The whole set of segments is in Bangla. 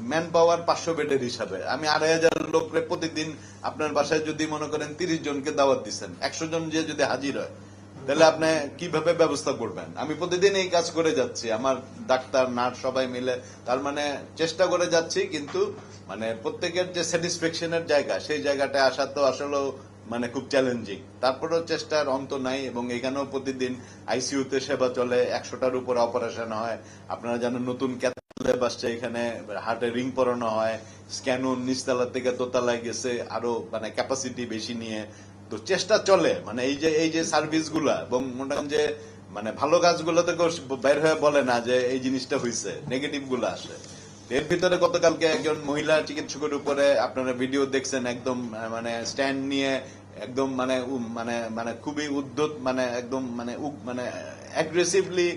ম্যান পাওয়ার 500 বেডের হিসাবে আমি 2500 লোকরে প্রতিদিন আপনার বাসায় যদি মনে করেন 30 জনকে দাওয়াত দিচ্ছেন, 100 জন যে যদি হাজির হয়, তাহলে আপনি কিভাবে ব্যবস্থা করবেন? আমি প্রতিদিন এই কাজ করে যাচ্ছি, আমার ডাক্তার নার্স সবাই মিলে, তার মানে চেষ্টা করে যাচ্ছি, কিন্তু মানে প্রত্যেকের যে স্যাটিসফ্যাকশনের জায়গা, সেই জায়গাটা আসা তো আসলেও মানে খুব চ্যালেঞ্জিং। তারপরেও চেষ্টার অন্ত নাই, এবং এখানেও প্রতিদিন আইসিইউতে সেবা চলে, 100টার উপরে অপারেশন হয়। আপনারা জানেন নতুন ল্যাব আসছে এখানে, হার্টে রিং পরানো হয়, স্ক্যানও নিচতলা থেকে দোতলায় গেছে, আরো মানে ক্যাপাসিটি বেশি নিয়ে। তো চেষ্টা চলে, মানে এই যে সার্ভিস গুলা, এবং মনে করেন যে মানে ভালো কাজগুলো থেকে বের হয়ে বলে না যে এই জিনিসটা হয়েছে, নেগেটিভ গুলো আসে। এর ভিতরে গতকালকে একজন মহিলা চিকিৎসকের উপরে আপনারা ভিডিও দেখছেন, একদম মানে স্ট্যান্ড নিয়ে একদম মানে মানে মানে খুবই উদ্যত, মানে একদম মানে মানে অ্যাগ্রেসিভলি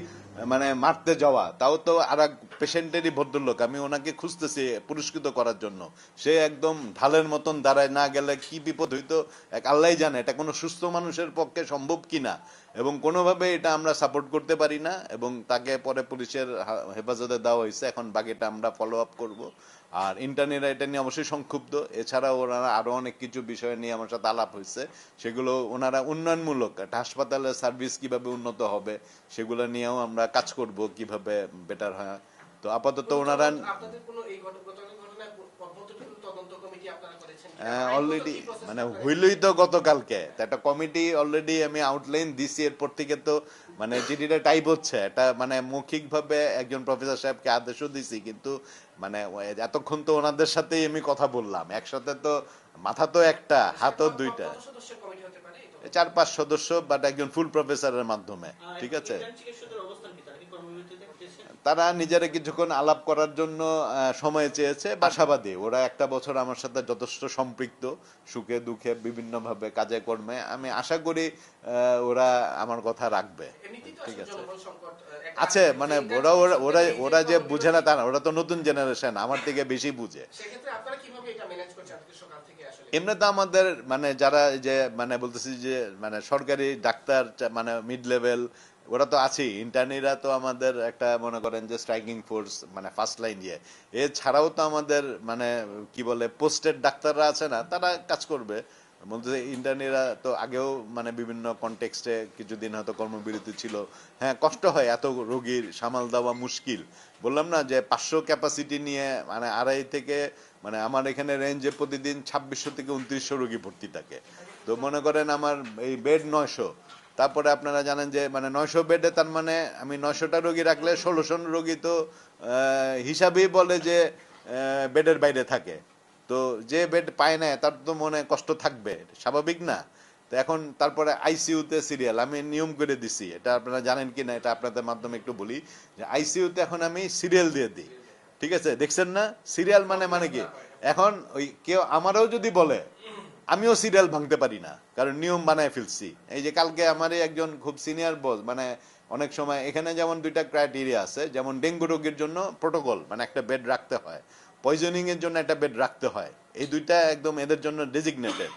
মানে মারতে যাওয়া, তাও তো আর এক পেশেন্টেরই ভদ্রলোক, আমি ওনাকে খুঁজতেছি পুরস্কৃত করার জন্য, সে একদম ঢালের মতন দাঁড়ায়, না গেলে কি বিপদ হইতো এক আল্লাহই জানে। এটা কোনো সুস্থ মানুষের পক্ষে সম্ভব কিনা, এবং কোনোভাবে এটা আমরা সাপোর্ট করতে পারি না, এবং তাকে পরে পুলিশের হেফাজতে দেওয়া হয়েছে। এখন বাকিটা আমরা ফলো আপ করবো। আর ইন্টারনেট এটা নিয়ে অবশ্যই সংক্ষুব্ধ, এছাড়াও ওনারা আরো অনেক কিছু বিষয় নিয়ে আমার সাথে আলাপ হয়েছে, সেগুলো ওনারা উন্নয়নমূলক একটা হাসপাতালের সার্ভিস কিভাবে উন্নত হবে সেগুলো নিয়েও আমরা কাজ করব, কিভাবে বেটার হয়। তো আপাতত ওনারা অলরেডি মানে হইলই তো গতকালকে একটা কমিটি অলরেডি আমি আউটলাইন দিছি, এরপর থেকে তো মানে চিঠিটা টাইপ হচ্ছে, এটা মানে মৌখিক ভাবে একজন প্রফেসর সাহেবকে আদেশও দিছি, কিন্তু মানে এতক্ষণ তো ওনাদের সাথেই আমি কথা বললাম, একসাথে তো মাথা তো একটা, হাতও দুইটা, 4-5 সদস্য, বাট একজন ফুল প্রফেসরের মাধ্যমে। ঠিক আছে, তারা নিজেরা কিছুক্ষণ আলাপ করার জন্য সময় চেয়েছে, বাসাবাদী। ওরা একটা বছর আমার সাথে যথেষ্ট সম্পৃক্ত, সুখে দুঃখে বিভিন্ন ভাবে কাজে কর্মে। আমি আশা করি ওরা আমার কথা রাখবে। ঠিক আছে, আছে মানে ওরা ওরা ওরা ওরা যে বুঝে না তা না, ওরা তো নতুন জেনারেশন, আমার থেকে বেশি বুঝে। এমনি তো আমাদের মানে যারা যে মানে বলতেছি যে মানে সরকারি ডাক্তার, মানে মিড লেভেল, ওরা তো আছেই। ইন্টার্নিরা তো আমাদের একটা মনে করেন যে স্ট্রাইকিং ফোর্স, মানে ফার্স্ট লাইন দিয়ে। এছাড়াও তো আমাদের মানে কি বলে পোস্টেড ডাক্তাররা আছে না, তারা কাজ করবে। বলতে ইন্টার্নিরা তো আগেও মানে বিভিন্ন কনটেক্সটে কিছুদিন হয়তো কর্মবিরতি ছিল। হ্যাঁ, কষ্ট হয়, এত রোগীর সামাল দেওয়া মুশকিল। বললাম না যে 500 ক্যাপাসিটি নিয়ে মানে আড়াই থেকে মানে আমার এখানে রেঞ্জে প্রতিদিন 2600 থেকে 2900 রোগী ভর্তি থাকে। তো মনে করেন আমার এই বেড 900, তারপরে আপনারা জানেন যে মানে 900 বেডে তার মানে আমি 900টা রোগী রাখলে 1600 রোগী তো হিসাবেই বলে যে বেডের বাইরে থাকে। তো যে বেড পায় না তার তো মনে কষ্ট থাকবে, স্বাভাবিক না? তো এখন তারপরে আইসিইউতে সিরিয়াল আমি নিয়ম করে দিছি, এটা আপনারা জানেন কি না এটা আপনাদের মাধ্যমে একটু বলি, যে আইসিইউতে এখন আমি সিরিয়াল দিয়ে দিই। ঠিক আছে, দেখছেন না সিরিয়াল মানে মানে কি? এখন ওই কেউ আমারও যদি বলে, আমিও সিরিয়াল ভাঙতে পারি না, কারণ নিয়ম বানায় ফেলছি। এই যে কালকে আমারই একজন খুব সিনিয়র বস, মানে অনেক সময় এখানে যেমন দুইটা ক্রাইটেরিয়া আছে, যেমন ডেঙ্গু রোগীর জন্য প্রোটোকল মানে একটা বেড রাখতে হয়, পয়জনিং এর জন্য একটা বেড রাখতে হয়, এই দুইটা একদম এদের জন্য ডেজিগনেটেড।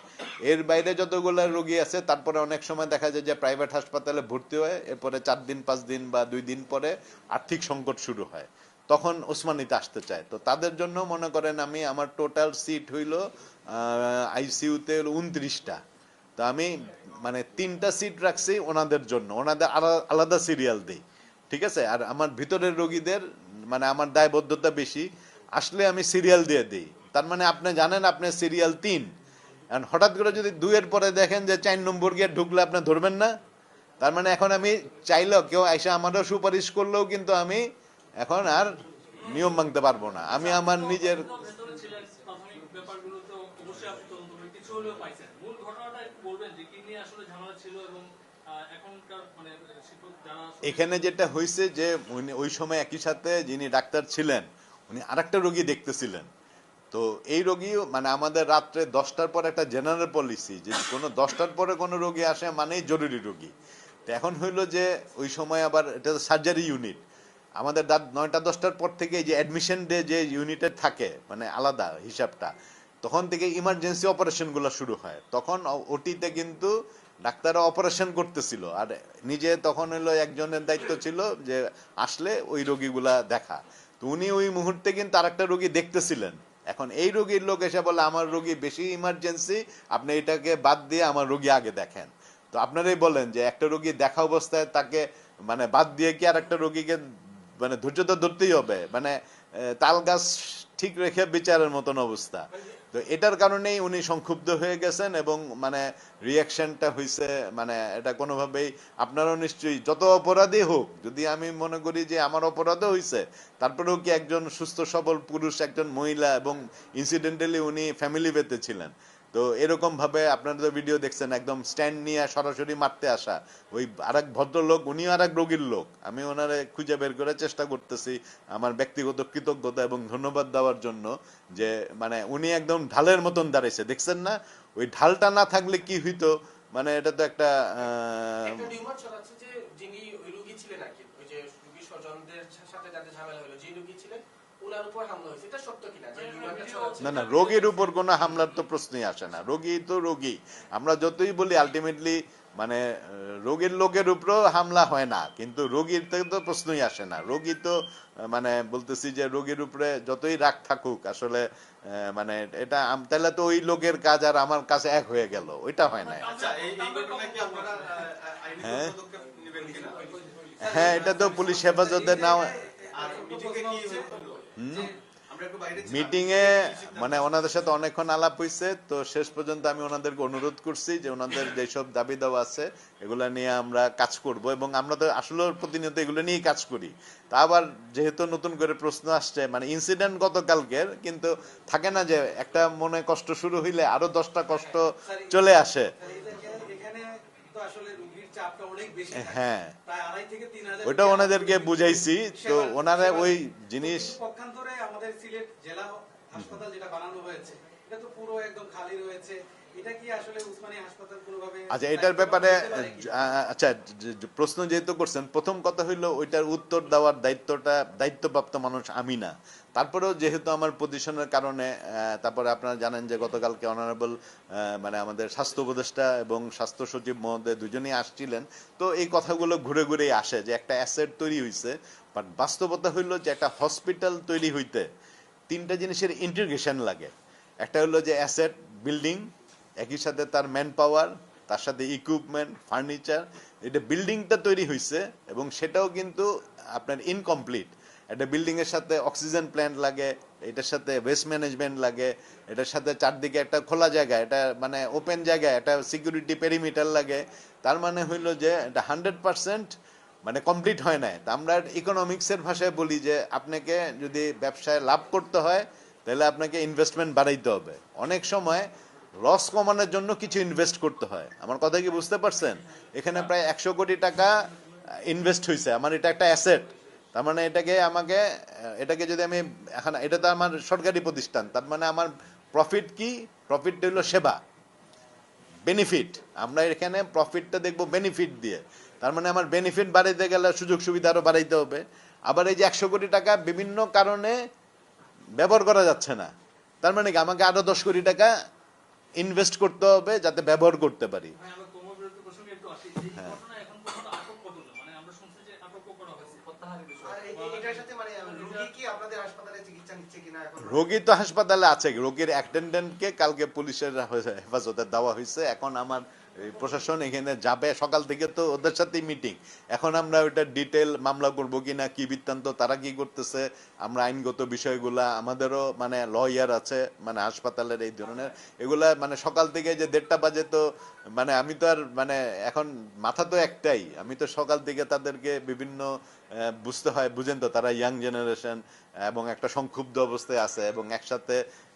এর বাইরে যতগুলো রোগী আছে, তারপরে অনেক সময় দেখা যায় যে প্রাইভেট হাসপাতালে ভর্তি হয়, এরপরে 4 দিন 5 দিন বা 2 দিন পরে আর্থিক সংকট শুরু হয়, তখন ওসমানীতে আসতে চায়। তো তাদের জন্য মনে করেন আমি আমার টোটাল সিট হইল আইসিইউতে 29টা। তো আমি মানে 3টা সিট রাখছি ওনাদের জন্য, ওনাদের আলাদা সিরিয়াল দেই। ঠিক আছে, আর আমার ভিতরের রোগীদের মানে আমার দায়বদ্ধতা বেশি, আসলে আমি সিরিয়াল দিয়ে দিই। তার মানে আপনি জানেন আপনি সিরিয়াল 3, এখন হঠাৎ করে যদি 2 এর পরে দেখেন যে 4 নম্বর গিয়ে ঢুকলে আপনি ধরবেন না। তার মানে এখন আমি চাইলেও কেউ আইসা আমারও সুপারিশ করলেও কিন্তু আমি এখন আর নিয়ম ভাঙতে পারবো না। আমি আমার নিজের এখানে যেটা হয়েছে যে ওই সময় একই সাথে যিনি ডাক্তার ছিলেন উনি আরেকটা রোগী দেখতেছিলেন। তো এই রোগীও মানে আমাদের রাত্রে 10টার পর একটা জেনারেল পলিসি যে কোনো 10টার পরে কোনো রোগী আসে মানেই জরুরি রোগী। তো এখন হইলো যে ওই সময় আবার এটা সার্জারি ইউনিট, আমাদের রাত 9টা 10টার পর থেকে যে অ্যাডমিশন ডে যে ইউনিটের থাকে মানে আলাদা হিসাবটা, তখন থেকে ইমার্জেন্সি অপারেশনগুলো শুরু হয়। তখন ওটিতে কিন্তু ডাক্তাররা অপারেশন করতেছিল, আর নিজে তখন হলো একজনের দায়িত্ব ছিল যে আসলে ওই রোগীগুলা দেখা। তো উনি ওই মুহূর্তে কিন্তু আরেকটা রোগী দেখতেছিলেন। এখন এই রোগীর লোক এসে বলে আমার রোগী বেশি ইমার্জেন্সি, আপনি এটাকে বাদ দিয়ে আমার রোগী আগে দেখেন। তো আপনারাই বলেন যে একটা রোগী দেখা অবস্থায় তাকে মানে বাদ দিয়ে কি আর একটা রোগীকে মানে ধৈর্য তো ধরতেই হবে, মানে তাল গাছ ঠিক রেখে বিচারের মতন অবস্থা। তো এটার কারণেই উনি সংক্ষুব্ধ হয়ে গেছেন এবং মানে রিয়াকশনটা হয়েছে, মানে এটা কোনোভাবেই আপনারও নিশ্চয়ই যত অপরাধী হোক, যদি আমি মনে করি যে আমার অপরাধও হয়েছে, তারপরেও কি একজন সুস্থ সবল পুরুষ, একজন মহিলা, এবং ইনসিডেন্টালি উনি ফ্যামিলি পেতে ছিলেন। তো এরকম ভাবে আপনারা তো ভিডিও দেখছেন, একদম স্ট্যান্ড নিয়ে সরাসরি মারতে আসা ওই আরেক ভদ্রলোক, উনিও আরেক রোগীর লোক। আমি ওনারে খুঁজে বের করার চেষ্টা করতেছি আমার ব্যক্তিগত কৃতজ্ঞতা এবং ধন্যবাদ দেওয়ার জন্য, যে মানে উনি একদম ঢালের মতন দাঁড়াইছে, দেখছেন না? ওই ঢালটা না থাকলে কি হইতো, মানে এটা তো একটা রিউমার ছড়াচ্ছে যে যিনি ওই রোগী ছিলেন আর কি, ওই যে রোগীর স্বজনদের সাথে যাদের ঝামেলা হলো, যে রোগী ছিলেন ওনার উপর হামলা হয়েছে, এটা সত্য কিনা? যে রিউমারটা ছড়াচ্ছে না না, রোগীর উপর কোনো হামলার তো প্রশ্নই আসে না। রোগী তো রোগী, আমরা যতই বলি আলটিমেটলি মানে রোগীর লোকের উপরেও হামলা হয় না, কিন্তু রোগীর থেকে তো প্রশ্নই আসে না। রোগী তো মানে বলতেছি যে রোগীর উপরে যতই রাগ থাকুক আসলে মানে এটা তাহলে তো ওই লোকের কাজ আর আমার কাছে এক হয়ে গেল, ওইটা হয় না। হ্যাঁ হ্যাঁ, এটা তো পুলিশ হেফাজতে নাও। মিটিং এ মানে ওনাদের সাথে অনেকক্ষণ আলাপ হয়েছে, তো শেষ পর্যন্ত আমি ওনাদেরকে অনুরোধ করছি যে ওনাদের যেসব দাবি দাওয়া আছে এগুলা নিয়ে আমরা কাজ করব, এবং আমরা তো আসলে প্রতিনিয়ত এগুলো নিয়েই কাজ করি। তা আবার যেহেতু নতুন করে প্রশ্ন আসছে, মানে ইনসিডেন্ট গতকালকের, কিন্তু থাকে না যে একটা মনে কষ্ট শুরু হইলে আরো 10টা কষ্ট চলে আসে। হ্যাঁ, ওটা ওনাদেরকে বুঝাইছি, তো ওনারা ওই জিনিস পক্ষান্তরে আমাদের সিলেট জেলা হাসপাতাল যেটা বানানো হয়েছে এটা তো পুরো একদম খালি রয়েছে, এটা কি আসলে উসমানী হাসপাতাল কোনোভাবে? আচ্ছা, এটার ব্যাপারে আচ্ছা প্রশ্ন যেহেতু করছেন, প্রথম কথা হইলো ওইটার উত্তর দেওয়ার দায়িত্বপ্রাপ্ত মানুষ আমি না। তারপরেও যেহেতু আমার পজিশনের কারণে, তারপরে আপনারা জানেন যে গতকালকে অনারেবল মানে আমাদের স্বাস্থ্য উপদেষ্টা এবং স্বাস্থ্য সচিব মহোদয় দুজনেই আসছিলেন, তো এই কথাগুলো ঘুরে ঘুরেই আসে যে একটা অ্যাসেট তৈরি হয়েছে, বাট বাস্তবতা হইলো যে একটা হসপিটাল তৈরি হইতে 3টা জিনিসের ইন্টিগ্রেশন লাগে। একটা হলো যে অ্যাসেট বিল্ডিং, একই সাথে তার ম্যান পাওয়ার, তার সাথে ইকুইপমেন্ট, ফার্নিচার। এটা বিল্ডিংটা তৈরি হয়েছে এবং সেটাও কিন্তু আপনার ইনকমপ্লিট। একটা বিল্ডিং এর সাথে অক্সিজেন প্ল্যান্ট লাগে, এটার সাথে ওয়েস্ট ম্যানেজমেন্ট লাগে, এটার সাথে চারদিকে একটা খোলা জায়গা, এটা মানে ওপেন জায়গা, এটা সিকিউরিটি পেরিমিটার লাগে। তার মানে হইলো যে এটা 100% মানে কমপ্লিট হয় না। তা আমরা ইকোনমিক্সের ভাষায় বলি যে আপনাকে যদি ব্যবসায় লাভ করতে হয় তাহলে আপনাকে ইনভেস্টমেন্ট বাড়াইতে হবে। অনেক সময় লস কমানোর জন্য কিছু ইনভেস্ট করতে হয়। আমার কথা কি বুঝতে পারছেন? এখানে প্রায় 100 কোটি টাকা ইনভেস্ট হয়েছে, আমার এটা একটা অ্যাসেট। তার মানে এটাকে যদি আমি এখন, এটা তো আমার সরকারি প্রতিষ্ঠান, তার মানে আমার প্রফিট কি? প্রফিটটা হলো সেবা, বেনিফিট। আমরা এখানে প্রফিটটা দেখবো বেনিফিট দিয়ে। তার মানে আমার বেনিফিট বাড়াইতে গেলে সুযোগ সুবিধা আরো বাড়াইতে হবে। আবার এই যে 100 কোটি টাকা বিভিন্ন কারণে ব্যবহার করা যাচ্ছে না, তার মানে কি আমাকে আরো 10 কোটি টাকা ইনভেস্ট করতে হবে যাতে ব্যবহার করতে পারি। রোগী তো হাসপাতালে আছে, রোগীর অ্যাটেন্ডেন্টকে কালকে পুলিশের হেফাজতে দেওয়া হয়েছে। এখন আমার প্রশাসন এখানে যাবে, সকাল থেকে তো ওদের সাথেই মিটিং। এখন আমরা ওইটা ডিটেল মামলা করবো কিনা, কি বৃত্তান্ত, তারা কি করতেছে, আমরা আইনগত বিষয়গুলা, আমাদেরও মানে লয়ার আছে মানে হাসপাতালের এই ধরনের, এগুলা মানে সকাল থেকে যে 1:30 বাজে, তো মানে আমি তো আর মানে এখন মাথা তো একটাই, আমি তো সকাল থেকে তাদেরকে বিভিন্ন বুঝতে হয়, বুঝেন তো, তারা ইয়াং জেনারেশন এবং একটা সংক্ষুব্ধ অবস্থায় আছে, এবং একসাথে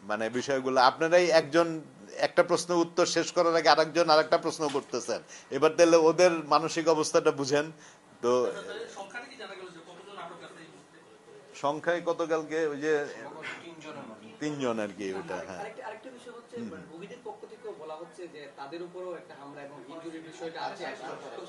মানে বিষয়গুলো আপনারাই একজন একটা প্রশ্ন উত্তর শেষ করার আগে আরেকজন আরেকটা প্রশ্ন করতেছেন। এবার তাহলে ওদের মানসিক অবস্থাটা বুঝেন তো। সংখ্যায় গতকালকে ওই যে 3 জন আর কি, ওটা। হ্যাঁ, আরেকটা বিষয় হচ্ছে রোগীদের পক্ষ থেকে বলা হচ্ছে যে তাদের উপরও একটা হামলা এবং ইনজুরির বিষয়টা আছে, তো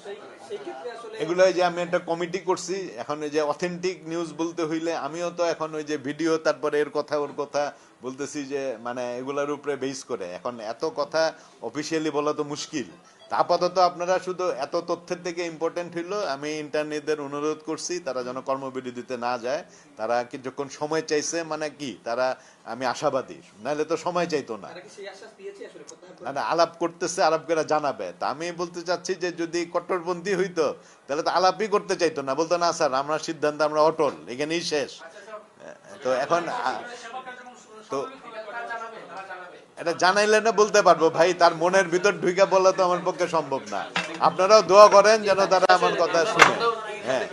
সেই ক্ষেত্রে আসলে এগুলো যে আমি একটা কমিটি করছি, এখন এই যে অথেন্টিক নিউজ বলতে হইলে আমিও তো এখন ওই যে ভিডিও, তারপরে এর কথা ওর কথা বলতেছি, যে মানে এগুলার উপরে বেস করে এখন এত কথা অফিসিয়ালি বলা তো মুশকিল। তা আপাতত আপনারা শুধু এত তথ্যের থেকে ইম্পর্টেন্ট হইলো আমি ইন্টারনেটদের অনুরোধ করছি তারা যেন কর্মবিরতিতে না যায়, তারা যখন সময় চাইছে মানে কি তারা, আমি আশাবাদী, নাহলে তো সময় চাইতো না। তারা কি সেই আশ্বাস দিয়েছে আসলে প্রত্যাহার করে? না না, আলাপ করতেছে, আলাপ করে জানাবে। তা আমি বলতে চাচ্ছি যে যদি কট্টরপন্থী হইতো তাহলে তো আলাপই করতে চাইতো না, বলতো না স্যার আমরা সিদ্ধান্ত আমরা অটল, এখানেই শেষ। তো এখন তো তারা জানাবে এটা জানাইলে না বলতে পারবো ভাই, তার মনের ভিতর ঢুকে বলা তো আমার পক্ষে সম্ভব না। আপনারাও দোয়া করেন যেন তারা আমার কথা শুনে। হ্যাঁ।